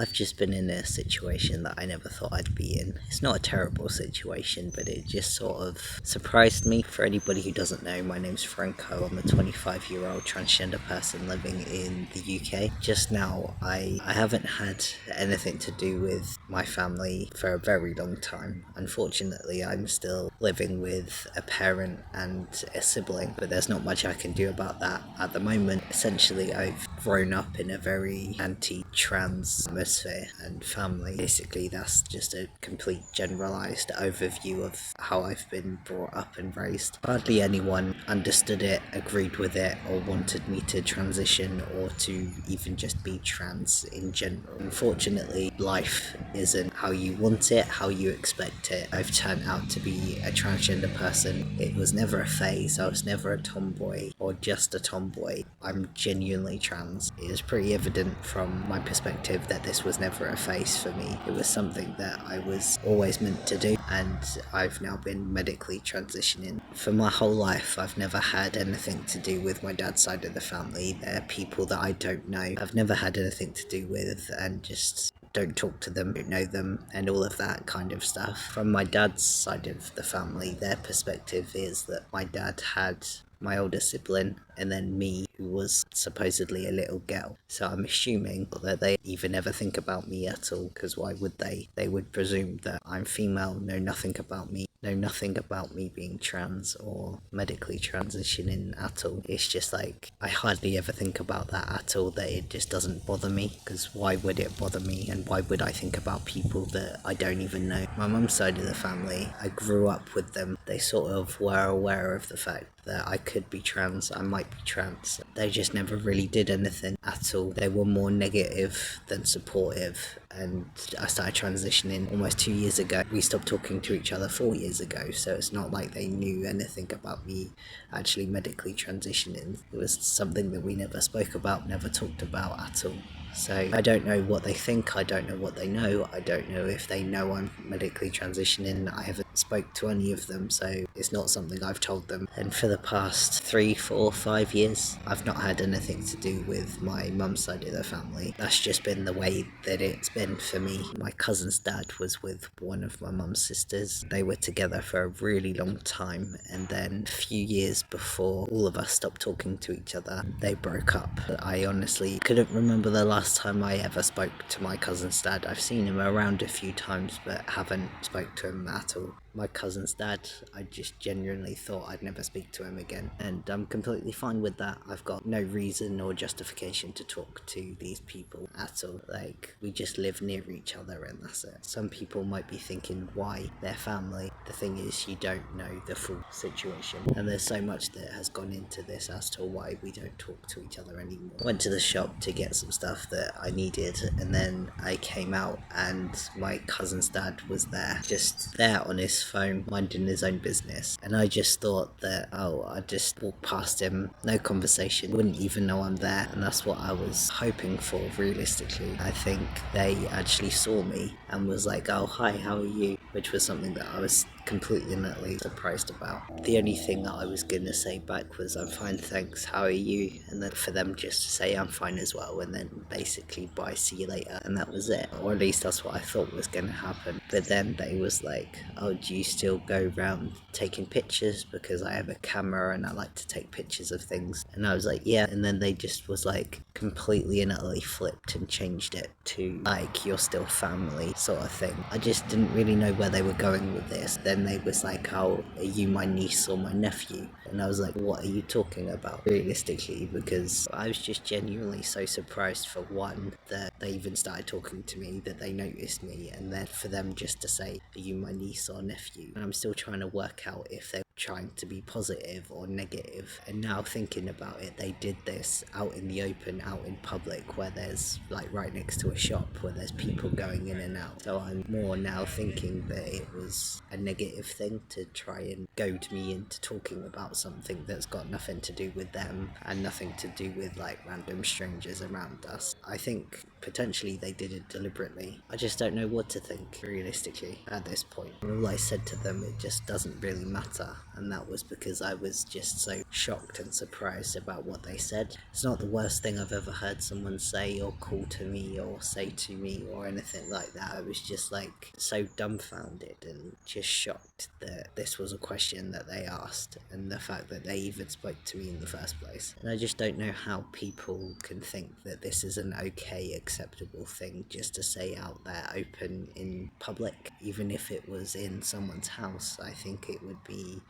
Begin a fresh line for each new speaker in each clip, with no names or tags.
I've just been in a situation that I never thought I'd be in. It's not a terrible situation, but it just sort of surprised me. For anybody who doesn't know, my name's Franco. I'm a 25-year-old transgender person living in the UK. Just now, I haven't had anything to do with my family for a very long time. Unfortunately, I'm still living with a parent and a sibling, but there's not much I can do about that at the moment. Essentially, I've grown up in a very anti-trans atmosphere and family. Basically, that's just a complete generalized overview of how I've been brought up and raised. Hardly anyone understood it, agreed with it, or wanted me to transition or to even just be trans in general. Unfortunately, life isn't how you want it, how you expect it. I've turned out to be a transgender person. It was never a phase. I was never a tomboy or just a tomboy. I'm genuinely trans. It is pretty evident from my perspective that this was never a phase for me. It was something that I was always meant to do, and I've now been medically transitioning. For my whole life, I've never had anything to do with my dad's side of the family. They're people that I don't know. I've never had anything to do with, and just don't talk to them, don't know them, and all of that kind of stuff. From my dad's side of the family, their perspective is that my dad had my older sibling and then me, who was supposedly a little girl. So I'm assuming that they even ever think about me at all, because why would they? They would presume that I'm female, know nothing about me, know nothing about me being trans or medically transitioning at all. It's just like, I hardly ever think about that at all, that it just doesn't bother me, because why would it bother me, and why would I think about people that I don't even know? My mum's side of the family, I grew up with them. They sort of were aware of the fact that I could be trans, I might be trans. They just never really did anything at all. They were more negative than supportive, and I started transitioning almost 2 years ago. We stopped talking to each other 4 years ago, so it's not like they knew anything about me actually medically transitioning. It was something that we never spoke about, never talked about at all. So I don't know what they think, I don't know what they know, I don't know if they know I'm medically transitioning. I haven't spoke to any of them, so it's not something I've told them. And for the past 3, 4, 5 years, I've not had anything to do with my mum's side of the family. That's just been the way that it's been for me. My cousin's dad was with one of my mum's sisters. They were together for a really long time, and then a few years before all of us stopped talking to each other, they broke up. I honestly couldn't remember the last time I ever spoke to my cousin's dad. I've seen him around a few times, but haven't spoke to him at all. My cousin's dad, I just genuinely thought I'd never speak to him again, and I'm completely fine with that. I've got no reason or justification to talk to these people at all. Like, we just live near each other and that's it. Some people might be thinking, why? They're family. The thing is, you don't know the full situation, and there's so much that has gone into this as to why we don't talk to each other anymore. Went to the shop to get some stuff that I needed, and then I came out and my cousin's dad was there, just there on his phone, minding his own business. And I just thought that, I just walked past him, no conversation, wouldn't even know I'm there. And that's what I was hoping for, realistically. I think they actually saw me and was like, oh, hi, how are you? Which was something that I was completely and utterly surprised about. The only thing that I was gonna say back was, I'm fine, thanks, how are you? And then for them just to say, I'm fine as well, and then basically, bye, see you later. And that was it. Or at least that's what I thought was gonna happen. But then they was like, oh, do you still go around taking pictures? Because I have a camera and I like to take pictures of things. And I was like, yeah. And then they just was like, completely and utterly flipped and changed it to like, you're still family sort of thing. I just didn't really know where they were going with this. Then they was like, oh, are you my niece or my nephew? And I was like, what are you talking about, realistically? Because I was just genuinely so surprised, for one, that they even started talking to me, that they noticed me, and then for them just to say, are you my niece or nephew? And I'm still trying to work out if they're trying to be positive or negative. And now thinking about it, they did this out in the open, out in public, where there's like right next to a shop where there's people going in and out. So I'm more now thinking that it was a negative thing to try and goad me into talking about something that's got nothing to do with them and nothing to do with like random strangers around us. I think potentially they did it deliberately. I just don't know what to think, realistically, at this point. And all I said to them, it just doesn't really matter. and that was because I was just so shocked and surprised about what they said. It's not the worst thing I've ever heard someone say or call to me or say to me or anything like that. I was just like so dumbfounded and just shocked that this was a question that they asked, and the fact that they even spoke to me in the first place. And I just don't know how people can think that this is an okay, acceptable thing just to say out there open in public. Even if it was in someone's house, I think it would be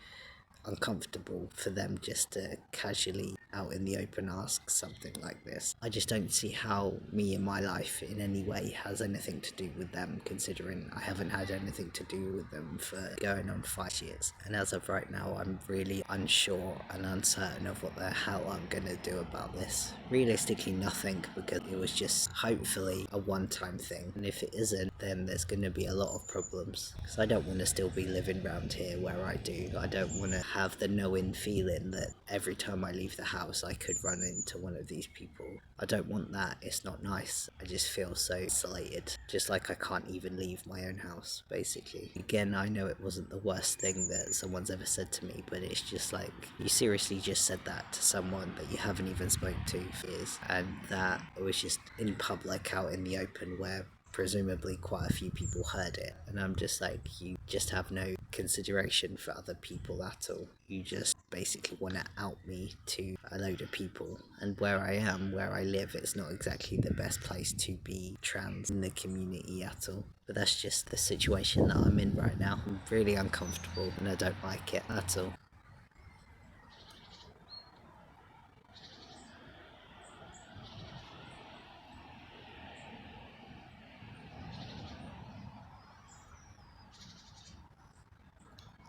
uncomfortable for them just to casually out in the open ask something like this. I just don't see how me and my life in any way has anything to do with them, considering I haven't had anything to do with them for going on 5 years. And as of right now, I'm really unsure and uncertain of what the hell I'm gonna do about this. Realistically, nothing, because it was just hopefully a one-time thing, and if it isn't, then there's gonna be a lot of problems, because I don't want to still be living around here where I do. I don't want to have the knowing feeling that every time I leave the house I could run into one of these people. I don't want that. It's not nice. I just feel so isolated, just like I can't even leave my own house, basically. Again, I know it wasn't the worst thing that someone's ever said to me, but it's just like, you seriously just said that to someone that you haven't even spoke to for years, and that it was just in public out in the open where presumably quite a few people heard it. And I'm just like, you just have no consideration for other people at all. You just basically want to out me to a load of people. And where I am, where I live, it's not exactly the best place to be trans in the community at all. But that's just the situation that I'm in right now. I'm really uncomfortable and I don't like it at all.